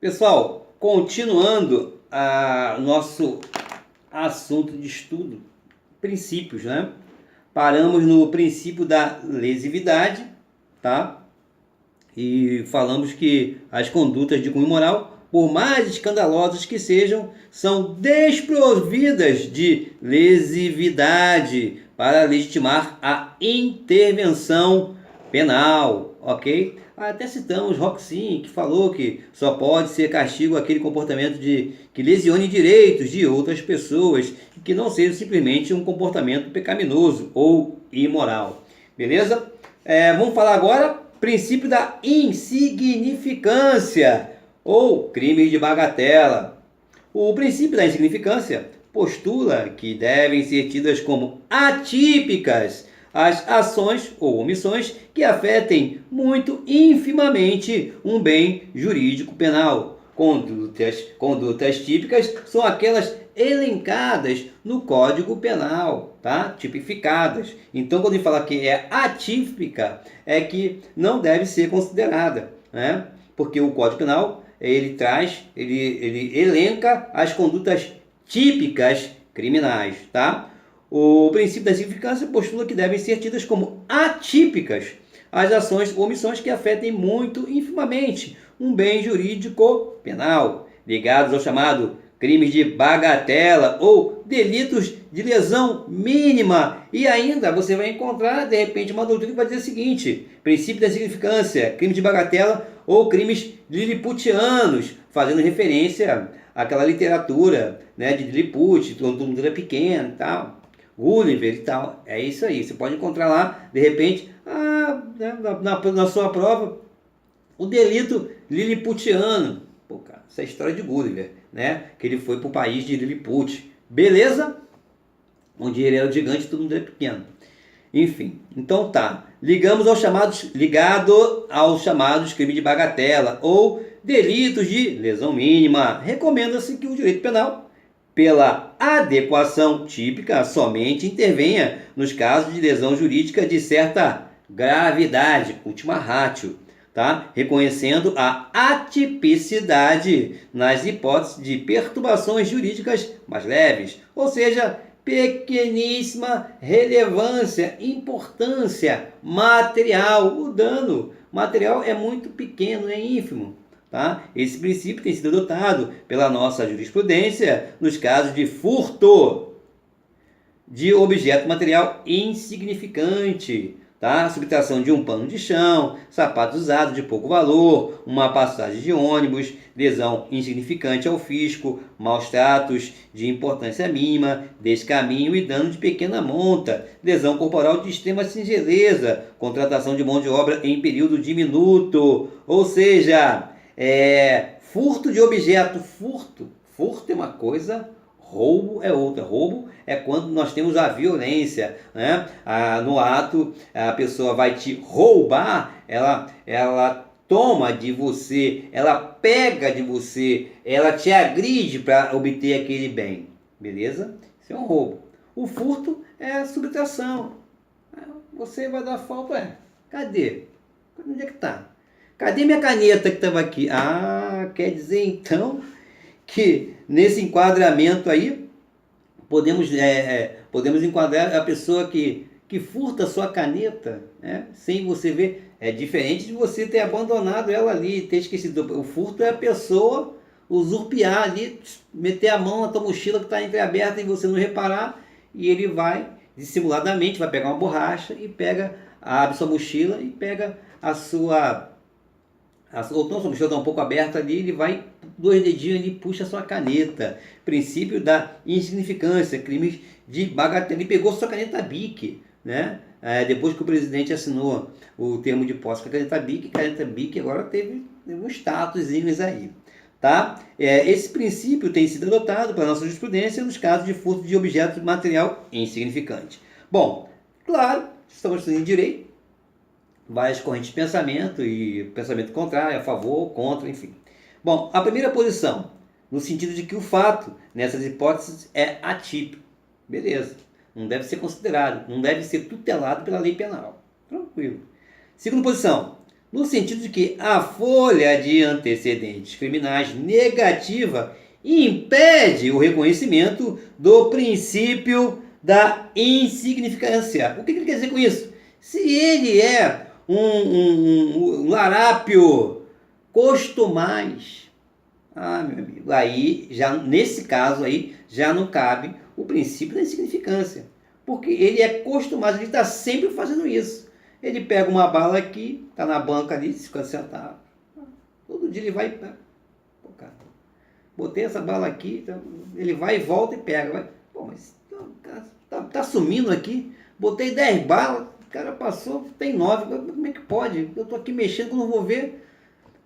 Pessoal, continuando o nosso assunto de estudo, princípios, né? Paramos no princípio da lesividade, tá? E falamos que as condutas de cunho moral, por mais escandalosas que sejam, são desprovidas de lesividade para legitimar a intervenção penal, ok? Até citamos Roxin, que falou que só pode ser castigo aquele comportamento que lesione direitos de outras pessoas e que não seja simplesmente um comportamento pecaminoso ou imoral. Beleza? Vamos falar agora princípio da insignificância ou crime de bagatela. O princípio da insignificância postula que devem ser tidas como atípicas as ações ou omissões que afetem muito infimamente um bem jurídico penal. Condutas típicas são aquelas elencadas no Código Penal, tá? Tipificadas. Então, quando ele fala que é atípica, é que não deve ser considerada, né? Porque o Código Penal ele elenca as condutas típicas criminais, tá? O princípio da insignificância postula que devem ser tidas como atípicas as ações ou omissões que afetem muito infimamente um bem jurídico penal, ligados ao chamado crimes de bagatela ou delitos de lesão mínima. E ainda você vai encontrar, de repente, uma doutrina que vai dizer o seguinte: princípio da insignificância, crime de bagatela ou crimes liliputianos, fazendo referência àquela literatura, né, de Lilliput, todo mundo era pequeno e tal, Gulliver e tal. É isso aí, você pode encontrar lá, de repente, na sua prova, o delito liliputiano. Pô, cara, essa é a história de Gulliver, né? Que ele foi para o país de Lilliput. Beleza? Onde ele era o gigante e todo mundo era pequeno. Enfim, então tá. Ligado aos chamados crimes de bagatela ou delitos de lesão mínima. Recomenda-se que o direito penal, pela adequação típica, somente intervenha nos casos de lesão jurídica de certa gravidade, ultima ratio, tá? Reconhecendo a atipicidade nas hipóteses de perturbações jurídicas mais leves, ou seja, pequeníssima relevância, importância material. O dano material é muito pequeno, é ínfimo. Tá? Esse princípio tem sido adotado pela nossa jurisprudência nos casos de furto de objeto material insignificante, tá? Subtração de um pano de chão, sapato usado de pouco valor, uma passagem de ônibus, lesão insignificante ao fisco, maus tratos de importância mínima, descaminho e dano de pequena monta, lesão corporal de extrema singeleza, contratação de mão de obra em período diminuto, ou seja, furto de objeto. Furto é uma coisa, roubo é outra. Roubo é quando nós temos a violência, né? No ato, a pessoa vai te roubar, ela toma de você, ela pega de você, ela te agride para obter aquele bem, beleza? Isso é um roubo. O furto é a subtração. Você vai dar falta, cadê? Onde é que tá? Cadê minha caneta que estava aqui? Quer dizer então que nesse enquadramento aí podemos enquadrar a pessoa que furta a sua caneta, né, sem você ver. É diferente de você ter abandonado ela ali, ter esquecido. O furto é a pessoa usurpiar ali, meter a mão na tua mochila que está entreaberta e você não reparar, e ele vai dissimuladamente, vai pegar uma borracha e abre sua mochila e pega a sua... ou então sua mochila está um pouco aberta ali, ele vai, 2 dedinhos ali, puxa a sua caneta. Princípio da insignificância, crimes de bagatela. Ele pegou sua caneta Bic, né? Depois que o presidente assinou o termo de posse com a caneta Bic agora teve um status aí. Tá? Esse princípio tem sido adotado pela nossa jurisprudência nos casos de furto de objeto material insignificante. Bom, claro, estamos estudando direito, várias correntes de pensamento e pensamento contrário, a favor, contra, enfim. Bom, a primeira posição, no sentido de que o fato, nessas hipóteses, é atípico. Beleza. Não deve ser considerado, não deve ser tutelado pela lei penal. Tranquilo. Segunda posição, no sentido de que a folha de antecedentes criminais negativa impede o reconhecimento do princípio da insignificância. O que ele quer dizer com isso? Se ele é um larápio costumaz, meu amigo, aí já nesse caso aí já não cabe o princípio da insignificância, porque ele é costumaz, ele está sempre fazendo isso. Ele pega uma bala aqui, está na banca ali, 50 centavos. Todo dia ele vai. Pô, cara, botei essa bala aqui, então ele vai e volta e pega. Vai. Pô, mas tá sumindo aqui. Botei 10 balas, o cara passou, tem 9. Como é que pode? Eu tô aqui mexendo, quando vou ver.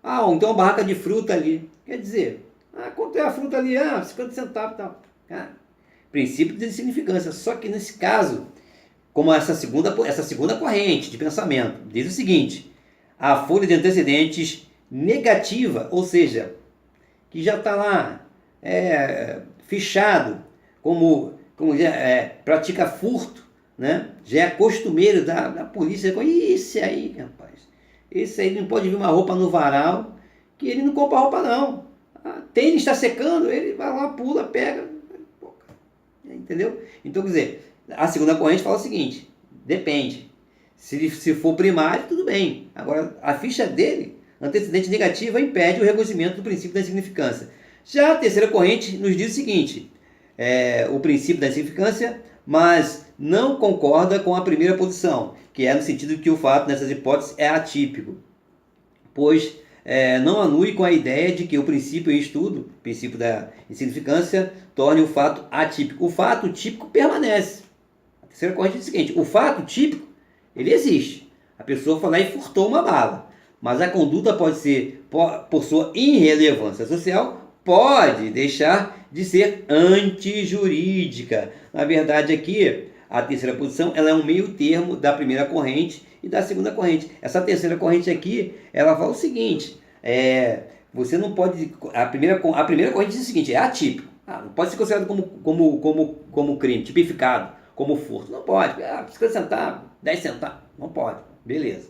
Tem uma barraca de fruta ali. Quer dizer, quanto é a fruta ali? 50 centavos e tal. Princípio de insignificância. Só que nesse caso, como essa segunda corrente de pensamento diz o seguinte: a folha de antecedentes negativa, ou seja, que já está lá fichado como pratica furto, né? Já é costumeiro da polícia. Esse aí, rapaz, esse aí não pode vir uma roupa no varal que ele não compra roupa não. Tênis está secando, ele vai lá, pula, pega. Entendeu? Então, quer dizer, a segunda corrente fala o seguinte: depende. Se for primário, tudo bem. Agora, a ficha dele, antecedente negativa, impede o reconhecimento do princípio da insignificância. Já a terceira corrente nos diz o seguinte: o princípio da insignificância, mas não concorda com a primeira posição, que é no sentido de que o fato nessas hipóteses é atípico, pois não anue com a ideia de que o princípio em estudo, o princípio da insignificância, torne o fato atípico. O fato típico permanece. A terceira corrente diz o seguinte: o fato típico, ele existe. A pessoa foi lá e furtou uma bala, mas a conduta pode ser, por sua irrelevância social, pode deixar de ser antijurídica. Na verdade, aqui, a terceira posição, ela é um meio termo da primeira corrente e da segunda corrente. Essa terceira corrente aqui, ela fala o seguinte: você não pode. A primeira corrente diz o seguinte: é atípico. Não pode ser considerado como crime, tipificado como furto. Não pode. 50 centavos, 10 centavos. Não pode. Beleza.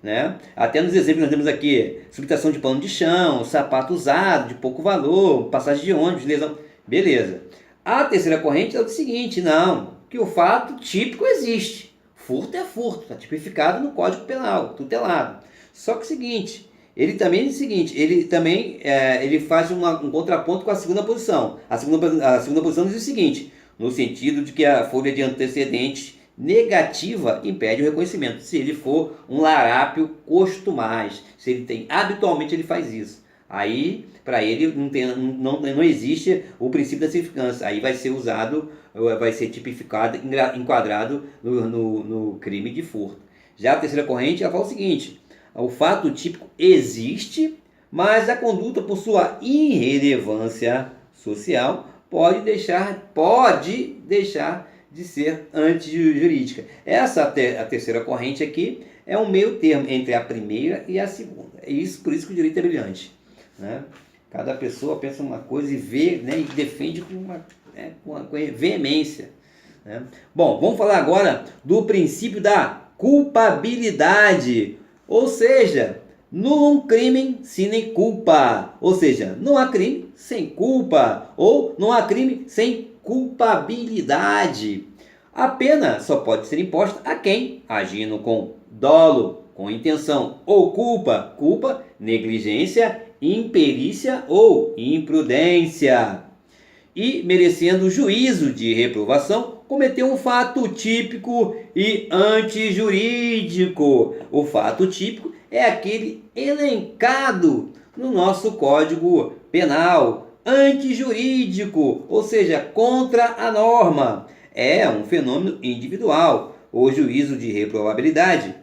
Né? Até nos exemplos nós temos aqui: subtração de pano de chão, sapato usado de pouco valor, passagem de ônibus, lesão. Beleza. A terceira corrente é o seguinte: não, que o fato típico existe. Furto é furto, está tipificado no Código Penal, tutelado. Só que o seguinte, ele também ele faz um contraponto com a segunda posição. A segunda posição diz o seguinte: no sentido de que a folha de antecedentes negativa impede o reconhecimento, se ele for um larápio costumaz, se ele tem, habitualmente ele faz isso. Aí, para ele, não existe o princípio da significância. Aí vai ser usado, vai ser tipificado, enquadrado no crime de furto. Já a terceira corrente, ela fala o seguinte: o fato típico existe, mas a conduta, por sua irrelevância social, pode deixar de ser antijurídica. Essa a terceira corrente aqui é um meio termo entre a primeira e a segunda. Por isso que o direito é brilhante. Né? Cada pessoa pensa uma coisa e vê, né, e defende com veemência. Né? Bom, vamos falar agora do princípio da culpabilidade, ou seja, num crime sine culpa, ou seja, não há crime sem culpa, ou não há crime sem culpabilidade. A pena só pode ser imposta a quem, agindo com dolo, com intenção ou culpa, negligência, imperícia ou imprudência, e merecendo juízo de reprovação, cometeu um fato típico e antijurídico. O fato típico é aquele elencado no nosso Código Penal, antijurídico, ou seja, contra a norma. É um fenômeno individual. O juízo de reprovabilidade,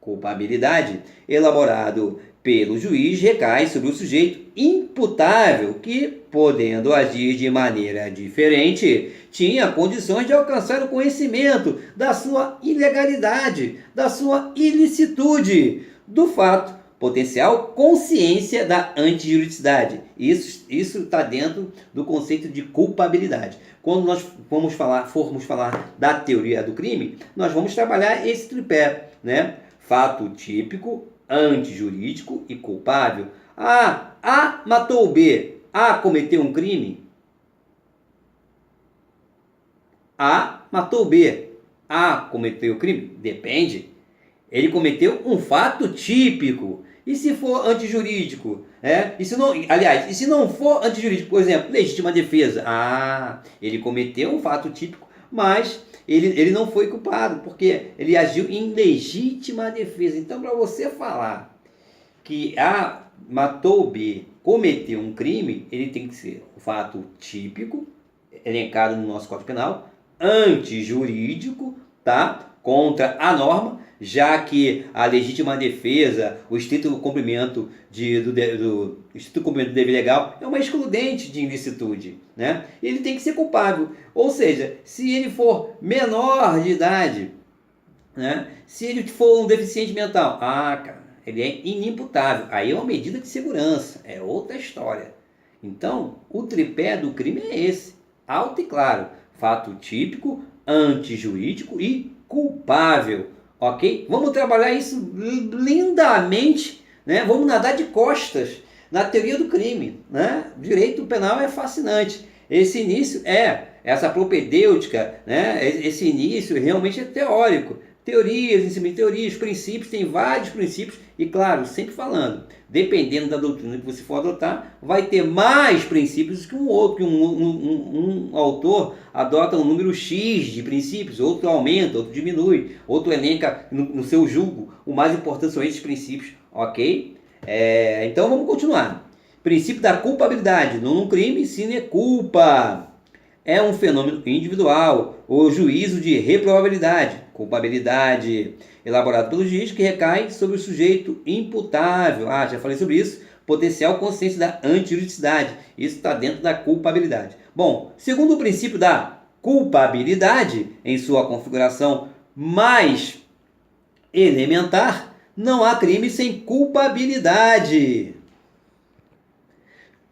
culpabilidade, elaborado pelo juiz, recai sobre o sujeito imputável que, podendo agir de maneira diferente, tinha condições de alcançar o conhecimento da sua ilegalidade, da sua ilicitude, do fato, potencial consciência da antijuridicidade. Isso está dentro do conceito de culpabilidade. Quando nós formos falar da teoria do crime, nós vamos trabalhar esse tripé, né? Fato típico, antijurídico e culpável. A matou o B. A cometeu um crime. A matou o B. A cometeu o crime? Depende. Ele cometeu um fato típico. E se for antijurídico? E se não, aliás, e se não for antijurídico, por exemplo, legítima defesa? Ele cometeu um fato típico, mas ele não foi culpado, porque ele agiu em legítima defesa. Então, para você falar que A matou o B, cometeu um crime, ele tem que ser um fato típico, elencado no nosso Código Penal, antijurídico, tá? Contra a norma, já que a legítima defesa, o estrito cumprimento do estrito cumprimento do dever legal é uma excludente de ilicitude, né? Ele tem que ser culpável, ou seja, se ele for menor de idade, né? Se ele for um deficiente mental, cara, ele é inimputável, aí é uma medida de segurança, é outra história. Então, o tripé do crime é esse, alto e claro, fato típico, antijurídico e culpável, ok? Vamos trabalhar isso lindamente, né? Vamos nadar de costas na teoria do crime, né? O direito penal é fascinante. Esse início essa propedêutica, né? Esse início realmente é teórico. Teorias, em cima de teorias, princípios, tem vários princípios e, claro, sempre falando, dependendo da doutrina que você for adotar, vai ter mais princípios que um outro, que um autor adota um número X de princípios, outro aumenta, outro diminui, outro elenca no seu julgo. O mais importante são esses princípios, ok? Então vamos continuar. Princípio da culpabilidade. Num crime, sine culpa. É um fenômeno individual, o juízo de reprovabilidade, culpabilidade, elaborado pelo juiz, que recai sobre o sujeito imputável. Já falei sobre isso. Potencial consciência da antijuridicidade. Isso está dentro da culpabilidade. Bom, segundo o princípio da culpabilidade, em sua configuração mais elementar, não há crime sem culpabilidade.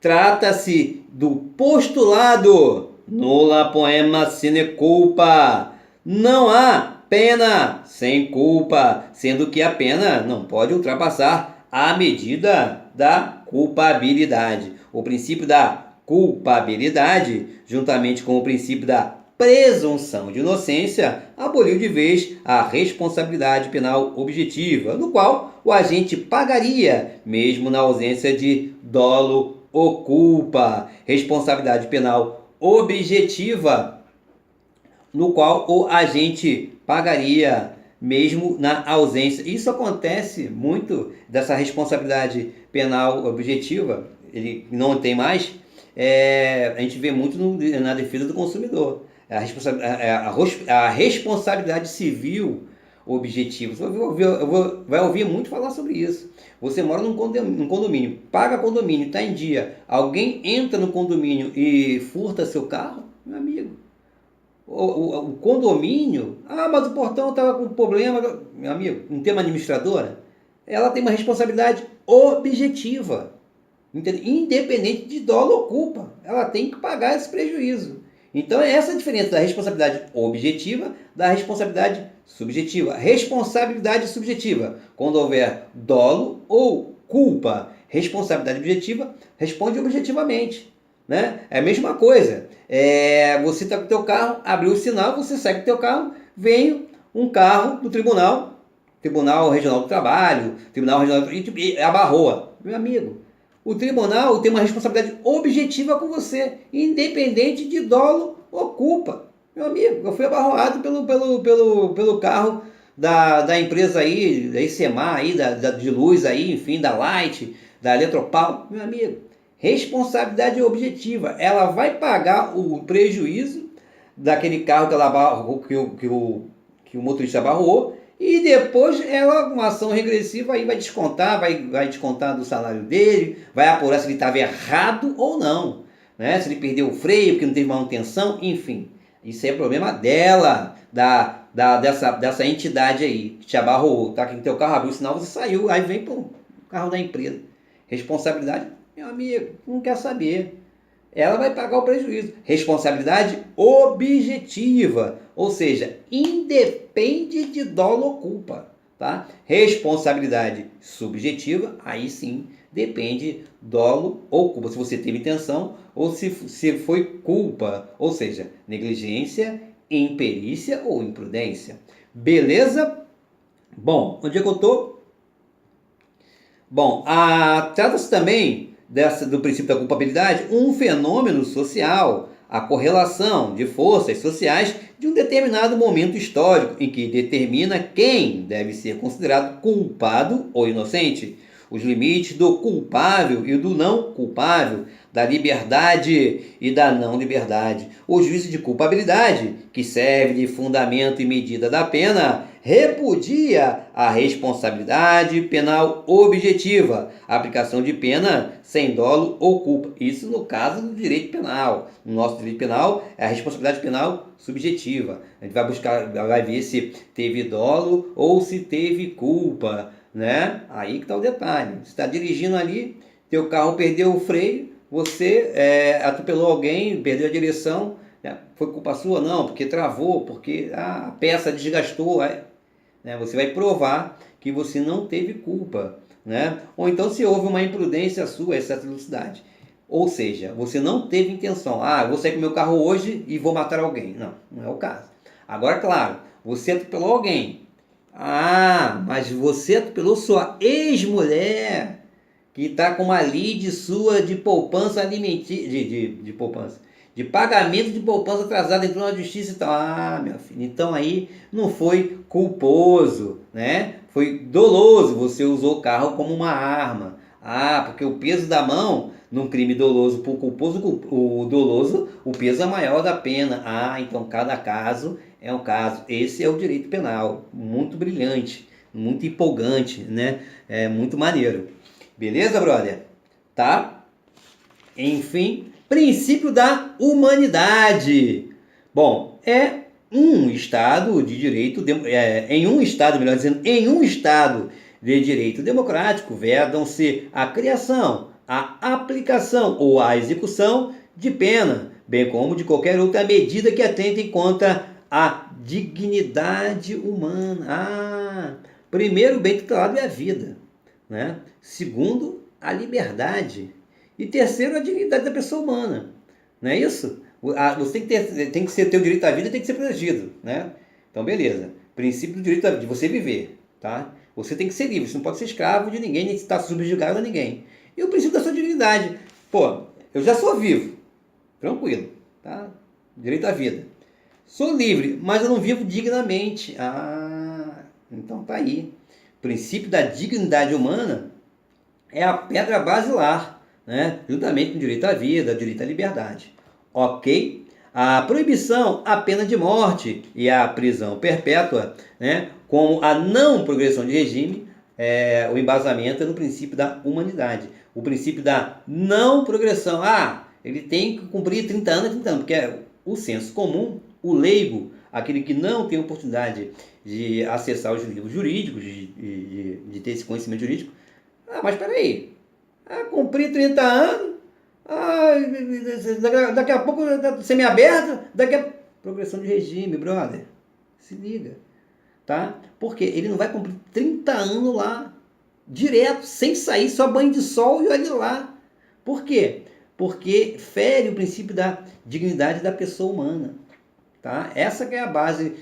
Trata-se do postulado nulla poema sine culpa. Não há pena sem culpa, sendo que a pena não pode ultrapassar a medida da culpabilidade. O princípio da culpabilidade, juntamente com o princípio da presunção de inocência, aboliu de vez a responsabilidade penal objetiva, no qual o agente pagaria, mesmo na ausência de dolo ou culpa. Responsabilidade penal objetiva, no qual o agente pagaria mesmo na ausência. Isso acontece muito, dessa responsabilidade penal objetiva, ele não tem mais, a gente vê muito na defesa do consumidor. A responsabilidade civil objetiva. Você vai ouvir muito falar sobre isso. Você mora num condomínio, paga condomínio, está em dia. Alguém entra no condomínio e furta seu carro, meu amigo. O condomínio, mas o portão estava com problema, meu amigo, não tem uma administradora? Ela tem uma responsabilidade objetiva, independente de dolo ou culpa. Ela tem que pagar esse prejuízo. Então é essa a diferença da responsabilidade objetiva da responsabilidade subjetiva. Responsabilidade subjetiva, quando houver dolo ou culpa. Responsabilidade objetiva responde objetivamente, né? É a mesma coisa. Você está com o teu carro, abriu o sinal, você segue o teu carro, vem um carro do Tribunal Regional do Trabalho, Tribunal Regional e abarroa. Meu amigo, o tribunal tem uma responsabilidade objetiva com você, independente de dolo ou culpa. Meu amigo, eu fui abarroado pelo carro da empresa aí, da ICEMAR aí, de luz aí, enfim, da Light, da Eletropaulo. Meu amigo, responsabilidade objetiva. Ela vai pagar o prejuízo daquele carro que ela abarrou, que o motorista abarrou, e depois uma ação regressiva aí vai descontar do salário dele, vai apurar se ele estava errado ou não, né? Se ele perdeu o freio, porque não teve manutenção, enfim. Isso é problema dela, dessa entidade aí, que te abarrou, tá? Que no teu carro abriu o sinal, você saiu, aí vem pro carro da empresa. Responsabilidade, meu amigo, não quer saber. Ela vai pagar o prejuízo. Responsabilidade objetiva, ou seja, independe de dolo ou culpa. tá? Responsabilidade subjetiva, aí sim depende dolo ou culpa, se você teve intenção ou se foi culpa, ou seja, negligência, imperícia ou imprudência. Beleza? Bom, onde é que eu tô? Bom, trata-se também do princípio da culpabilidade, um fenômeno social, a correlação de forças sociais de um determinado momento histórico em que determina quem deve ser considerado culpado ou inocente, os limites do culpável e do não culpável, da liberdade e da não liberdade. O juízo de culpabilidade, que serve de fundamento e medida da pena, repudia a responsabilidade penal objetiva, a aplicação de pena sem dolo ou culpa. Isso no caso do direito penal. No nosso direito penal é a responsabilidade penal subjetiva. A gente vai ver se teve dolo ou se teve culpa, né? Aí que está o detalhe. Você está dirigindo ali, teu carro perdeu o freio, você atropelou alguém, perdeu a direção, né? Foi culpa sua? Não, porque travou, porque a peça desgastou. Né? Você vai provar que você não teve culpa, né? Ou então se houve uma imprudência sua, excesso de velocidade. Ou seja, você não teve intenção. Eu vou sair com meu carro hoje e vou matar alguém. Não, não é o caso. Agora, claro, você atropelou alguém. Mas você atropelou sua ex-mulher, que está com uma lide sua de poupança alimentícia, de poupança, de pagamento de poupança atrasada, entrou na justiça e tal. Meu filho, então aí não foi culposo, né? Foi doloso, você usou o carro como uma arma. Porque o peso da mão, num crime doloso por culposo, o doloso, o peso é maior da pena. Então cada caso é um caso. Esse é o direito penal, muito brilhante, muito empolgante, né? É muito maneiro. Beleza, brother? Tá? Enfim, princípio da humanidade. Bom, um estado de direito, em um estado, melhor dizendo, em um estado de direito democrático, vedam-se a criação, a aplicação ou a execução de pena, bem como de qualquer outra medida que atente contra a dignidade humana. Primeiro, bem tutelado é a vida, né? Segundo, a liberdade. E terceiro, a dignidade da pessoa humana. Não é isso? Você tem que ser teu direito à vida, tem que ser protegido, né? Então, beleza. Princípio do direito à vida, de você viver, tá? Você tem que ser livre, você não pode ser escravo de ninguém, nem estar subjugado a ninguém. E o princípio da sua dignidade. Eu já sou vivo, tranquilo, tá? Direito à vida. Sou livre, mas eu não vivo dignamente. Então tá aí. O princípio da dignidade humana é a pedra basilar, né? Juntamente com o direito à vida, o direito à liberdade. Ok? A proibição, a pena de morte e a prisão perpétua, né? Como a não progressão de regime, o embasamento é no princípio da humanidade. O princípio da não progressão. Ele tem que cumprir 30 anos, porque é o senso comum, o leigo, aquele que não tem oportunidade de acessar os livros jurídicos, de ter esse conhecimento jurídico. Mas espera aí, cumpri 30 anos, daqui a pouco semi-aberto, progressão de regime, brother, se liga, tá? Porque ele não vai cumprir 30 anos lá, direto, sem sair, só banho de sol e olha lá. Por quê? Porque fere o princípio da dignidade da pessoa humana. Tá? Essa que é a base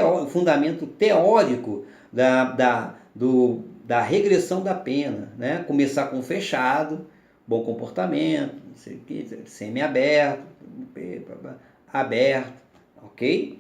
o fundamento teórico da regressão da pena, né? Começar com fechado, bom comportamento, não sei o que, semi-aberto, aberto, ok?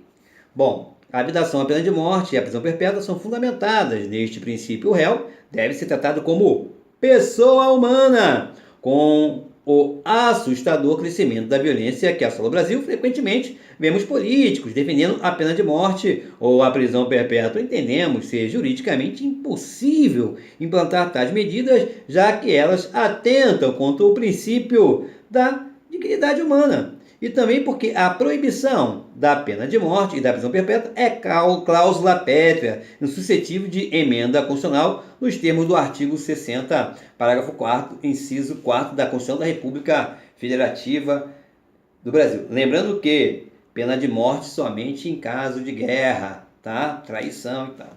Bom, a habitação, a pena de morte e a prisão perpétua são fundamentadas neste princípio. O réu deve ser tratado como pessoa humana, com o assustador crescimento da violência que assola o Brasil. Frequentemente vemos políticos defendendo a pena de morte ou a prisão perpétua. Entendemos ser juridicamente impossível implantar tais medidas, já que elas atentam contra o princípio da dignidade humana. E também porque a proibição da pena de morte e da prisão perpétua é cláusula pétrea, suscetível de emenda constitucional nos termos do artigo 60, parágrafo 4º, inciso 4 da Constituição da República Federativa do Brasil. Lembrando que pena de morte somente em caso de guerra, tá? Traição e tal.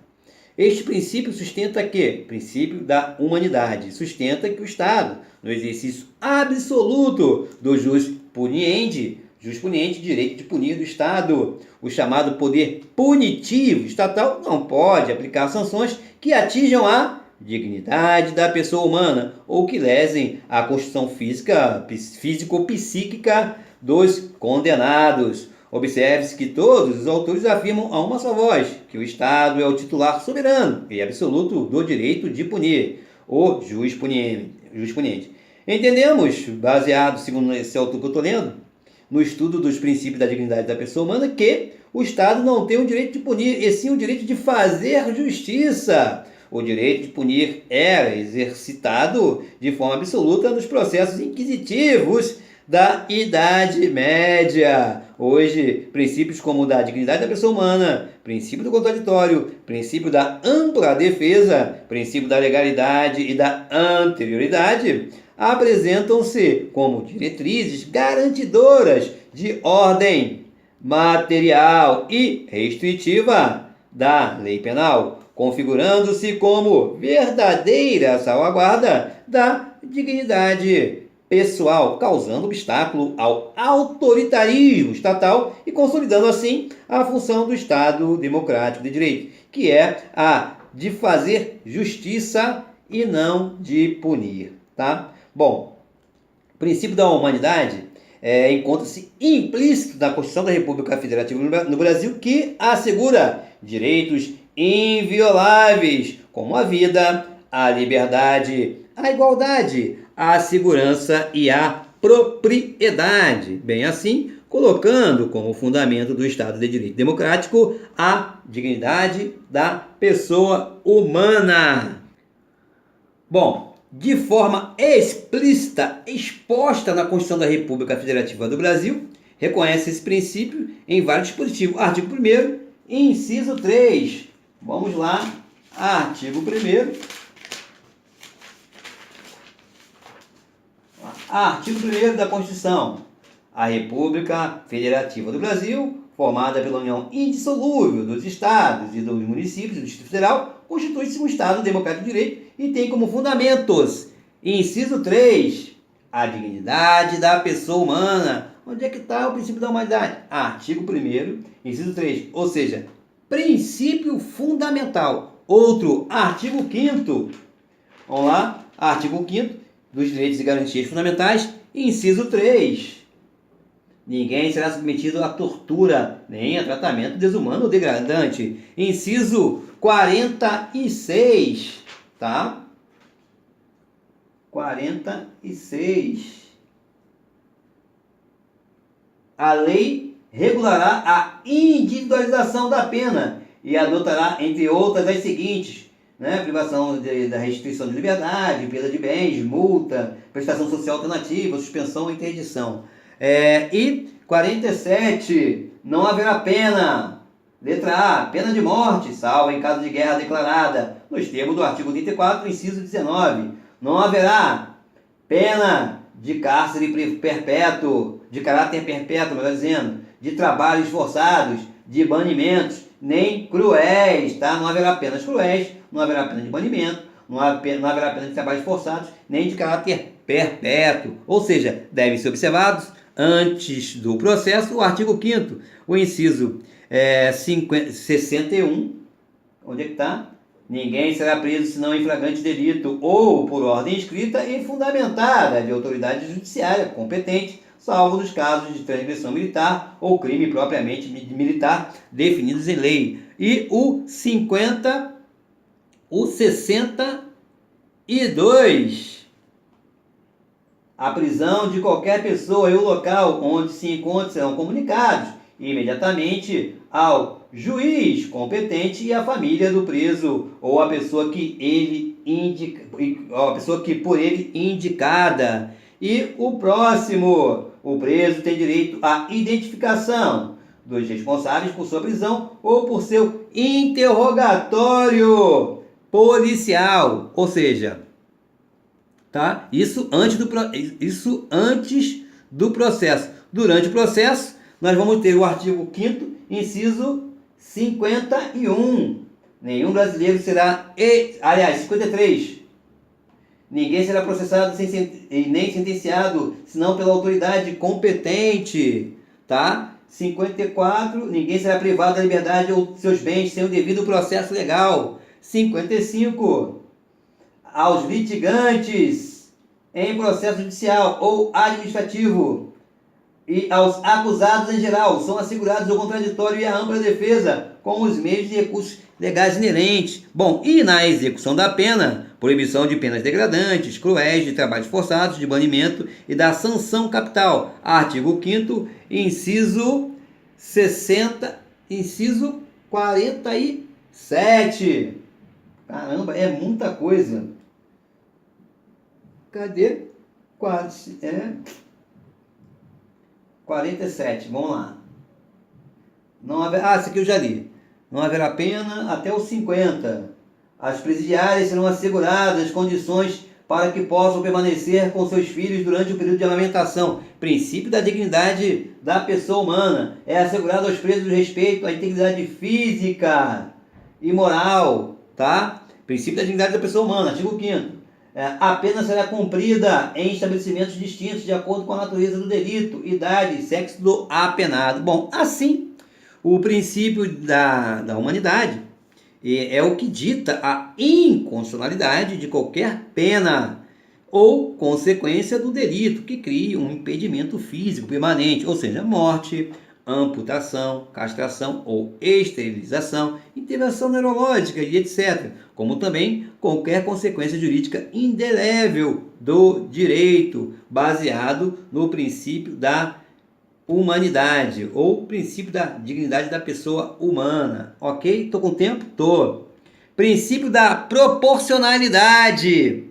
Este princípio sustenta que? Princípio da humanidade. Sustenta que o Estado, no exercício absoluto do jus puniendi, direito de punir do Estado, o chamado poder punitivo estatal não pode aplicar sanções que atinjam a dignidade da pessoa humana ou que lesem a constituição físico-psíquica dos condenados. Observe-se que todos os autores afirmam a uma só voz que o Estado é o titular soberano e absoluto do direito de punir, o jus puniendi. Entendemos, baseado, segundo esse autor que eu estou lendo, no estudo dos princípios da dignidade da pessoa humana, que o Estado não tem o direito de punir, e sim o direito de fazer justiça. O direito de punir era exercitado de forma absoluta nos processos inquisitivos da Idade Média. Hoje, princípios como o da dignidade da pessoa humana, princípio do contraditório, princípio da ampla defesa, princípio da legalidade e da anterioridade, apresentam-se como diretrizes garantidoras de ordem material e restritiva da lei penal, configurando-se como verdadeira salvaguarda da dignidade pessoal, causando obstáculo ao autoritarismo estatal e consolidando assim a função do Estado democrático de direito, que é a de fazer justiça e não de punir, tá? Bom, o princípio da humanidade encontra-se implícito na Constituição da República Federativa no Brasil, que assegura direitos invioláveis, como a vida, a liberdade, a igualdade, a segurança e a propriedade. Bem assim, colocando como fundamento do Estado de Direito Democrático a dignidade da pessoa humana. Bom, de forma explícita, exposta na Constituição da República Federativa do Brasil, reconhece esse princípio em vários dispositivos. Artigo 1º, inciso 3. Vamos lá, artigo 1º. Artigo 1º da Constituição. A República Federativa do Brasil, formada pela união indissolúvel dos Estados e dos municípios do Distrito Federal, constitui-se um Estado democrático de direito e tem como fundamentos, inciso 3, a dignidade da pessoa humana. Onde é que está o princípio da humanidade? Artigo 1º, inciso 3, ou seja, princípio fundamental. Outro, artigo 5º. Vamos lá, artigo 5º dos direitos e garantias fundamentais, inciso 3. Ninguém será submetido a tortura, nem a tratamento desumano ou degradante. Inciso 46, tá? 46. A lei regulará a individualização da pena e adotará, entre outras, as seguintes: privação da restrição de liberdade, perda de bens, multa, prestação social alternativa, suspensão e interdição. E 47, não haverá pena. Letra A, pena de morte, salvo em caso de guerra declarada, nos termos do artigo 34, inciso 19. Não haverá pena de cárcere perpétuo, de caráter perpétuo, melhor dizendo, de trabalhos forçados, de banimentos, nem cruéis, tá? Não haverá penas cruéis, não haverá pena de banimento, não haverá pena de trabalhos forçados, nem de caráter perpétuo. Ou seja, devem ser observados, antes do processo, o artigo 5º, o inciso 61, onde é que está? Ninguém será preso senão em flagrante delito ou por ordem escrita e fundamentada de autoridade judiciária competente, salvo nos casos de transgressão militar ou crime propriamente militar definidos em lei. E o 62. A prisão de qualquer pessoa e o local onde se encontra serão comunicados imediatamente ao juiz competente e à família do preso ou a pessoa que por ele indicada. E o próximo, o preso tem direito à identificação dos responsáveis por sua prisão ou por seu interrogatório policial, ou seja, tá? Isso antes do processo. Durante o processo, nós vamos ter o artigo 5º, inciso 51. Nenhum brasileiro será... Aliás, 53. Ninguém será processado e nem sentenciado, senão pela autoridade competente, tá? 54. Ninguém será privado da liberdade ou de seus bens sem o devido processo legal. 55. Aos litigantes em processo judicial ou administrativo e aos acusados em geral são assegurados o contraditório e a ampla defesa com os meios de recursos legais inerentes. Bom, e na execução da pena, proibição de penas degradantes, cruéis, de trabalhos forçados, de banimento e da sanção capital. Artigo 5º, inciso 60, inciso 47. Caramba, é muita coisa. Cadê? 47, vamos lá. Não haverá, isso aqui eu já li. Não haverá pena até os 50. As presidiárias serão asseguradas condições para que possam permanecer com seus filhos durante o período de amamentação. Princípio da dignidade da pessoa humana. É assegurado aos presos o respeito à integridade física e moral, tá? Princípio da dignidade da pessoa humana, artigo 5º. A pena será cumprida em estabelecimentos distintos de acordo com a natureza do delito, idade e sexo do apenado. Bom, assim, o princípio da humanidade é o que dita a inconstitucionalidade de qualquer pena ou consequência do delito que crie um impedimento físico permanente, ou seja, morte, amputação, castração ou esterilização, intervenção neurológica e etc., como também qualquer consequência jurídica indelével do direito, baseado no princípio da humanidade ou princípio da dignidade da pessoa humana. Ok? Estou com tempo? Estou. Princípio da proporcionalidade.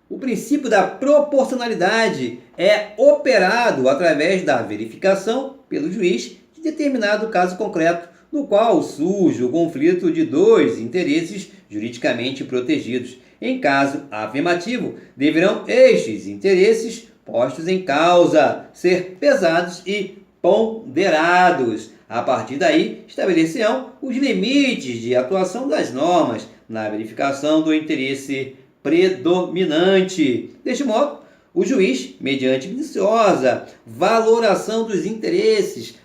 O princípio da proporcionalidade é operado através da verificação pelo juiz de determinado caso concreto, no qual surge o conflito de dois interesses juridicamente protegidos. Em caso afirmativo, deverão estes interesses postos em causa ser pesados e ponderados. A partir daí, estabelecerão os limites de atuação das normas na verificação do interesse predominante. Deste modo, o juiz, mediante minuciosa valoração dos interesses,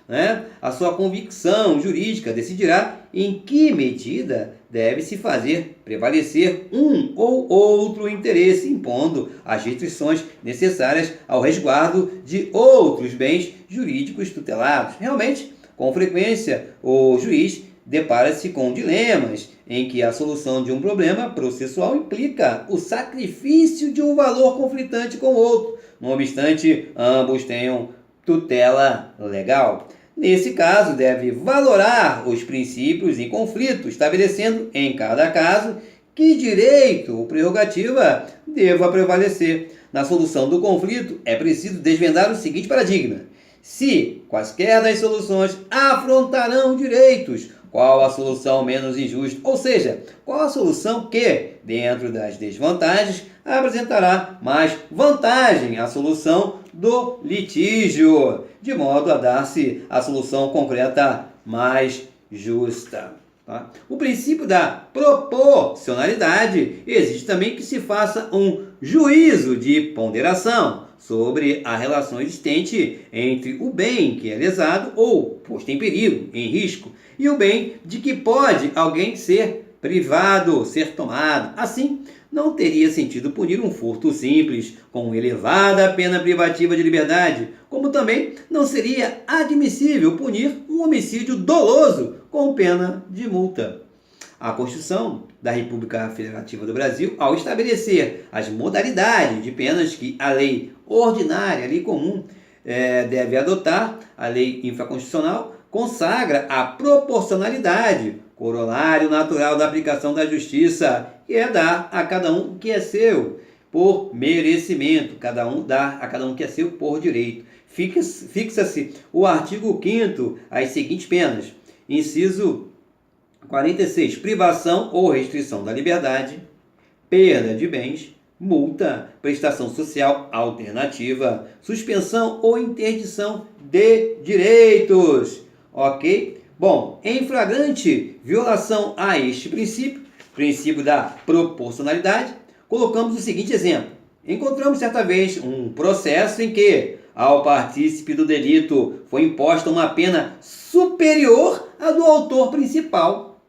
a sua convicção jurídica, decidirá em que medida deve-se fazer prevalecer um ou outro interesse, impondo as restrições necessárias ao resguardo de outros bens jurídicos tutelados. Realmente, com frequência, o juiz depara-se com dilemas em que a solução de um problema processual implica o sacrifício de um valor conflitante com o outro, não obstante ambos tenham tutela legal. Nesse caso, deve valorar os princípios em conflito, estabelecendo em cada caso que direito ou prerrogativa deva prevalecer. Na solução do conflito, é preciso desvendar o seguinte paradigma: se quaisquer das soluções afrontarão direitos, qual a solução menos injusta? Ou seja, qual a solução que, dentro das desvantagens, apresentará mais vantagem à solução do litígio, de modo a dar-se a solução concreta mais justa. Tá? O princípio da proporcionalidade exige também que se faça um juízo de ponderação sobre a relação existente entre o bem que é lesado ou posto em perigo, em risco, e o bem de que pode alguém ser privado, ser tomado. Assim, não teria sentido punir um furto simples com elevada pena privativa de liberdade, como também não seria admissível punir um homicídio doloso com pena de multa. A Constituição da República Federativa do Brasil, ao estabelecer as modalidades de penas que a lei ordinária, a lei comum, deve adotar, a lei infraconstitucional, consagra a proporcionalidade, corolário natural da aplicação da justiça, que é dar a cada um o que é seu por merecimento, cada um dá a cada um o que é seu por direito. Fixa-se o artigo 5º as seguintes penas. Inciso 46. Privação ou restrição da liberdade, perda de bens, multa, prestação social alternativa, suspensão ou interdição de direitos. Ok? Bom, em flagrante violação a este princípio da proporcionalidade, colocamos o seguinte exemplo. Encontramos certa vez um processo em que, ao partícipe do delito, foi imposta uma pena superior à do autor principal.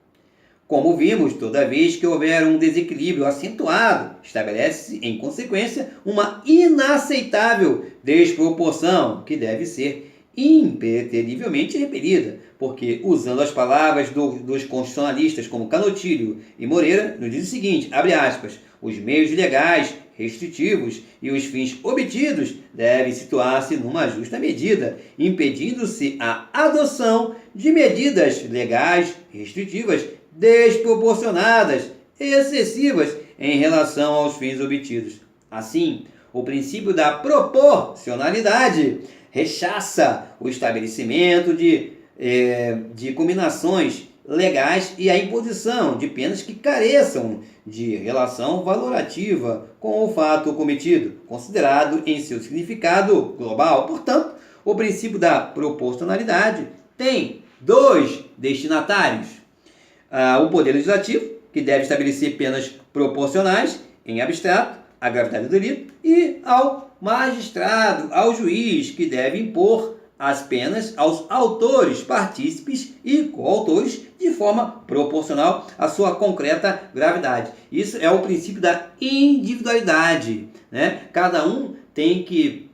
Como vimos, toda vez que houver um desequilíbrio acentuado, estabelece-se, em consequência, uma inaceitável desproporção que deve ser impreterivelmente repelida, porque, usando as palavras dos constitucionalistas como Canotilho e Moreira, nos diz o seguinte, abre aspas, os meios legais restritivos e os fins obtidos devem situar-se numa justa medida, impedindo-se a adoção de medidas legais restritivas desproporcionadas, excessivas em relação aos fins obtidos. Assim, o princípio da proporcionalidade rechaça o estabelecimento de combinações legais e a imposição de penas que careçam de relação valorativa com o fato cometido, considerado em seu significado global. Portanto, o princípio da proporcionalidade tem dois destinatários. O Poder Legislativo, que deve estabelecer penas proporcionais, em abstrato, à gravidade do delito, e ao magistrado, ao juiz, que deve impor as penas aos autores, partícipes e coautores de forma proporcional à sua concreta gravidade. Isso é o princípio da individualidade, né? Cada um tem que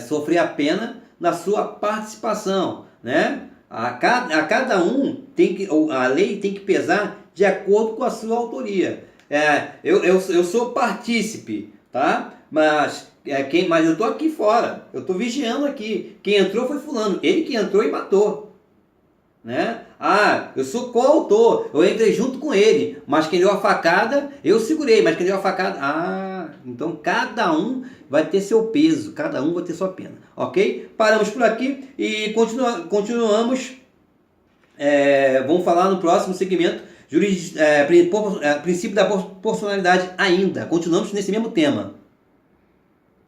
sofrer a pena na sua participação, né? A cada um a lei tem que pesar de acordo com a sua autoria. Eu sou partícipe, tá? Mas eu estou aqui fora, eu estou vigiando aqui. Quem entrou foi fulano, ele que entrou e matou, né? Eu sou coautor, eu entrei junto com ele, mas quem deu a facada, eu segurei, mas quem deu a facada, então cada um vai ter seu peso, cada um vai ter sua pena, ok? Paramos por aqui e continuamos, vamos falar no próximo segmento, princípio da proporcionalidade ainda, continuamos nesse mesmo tema.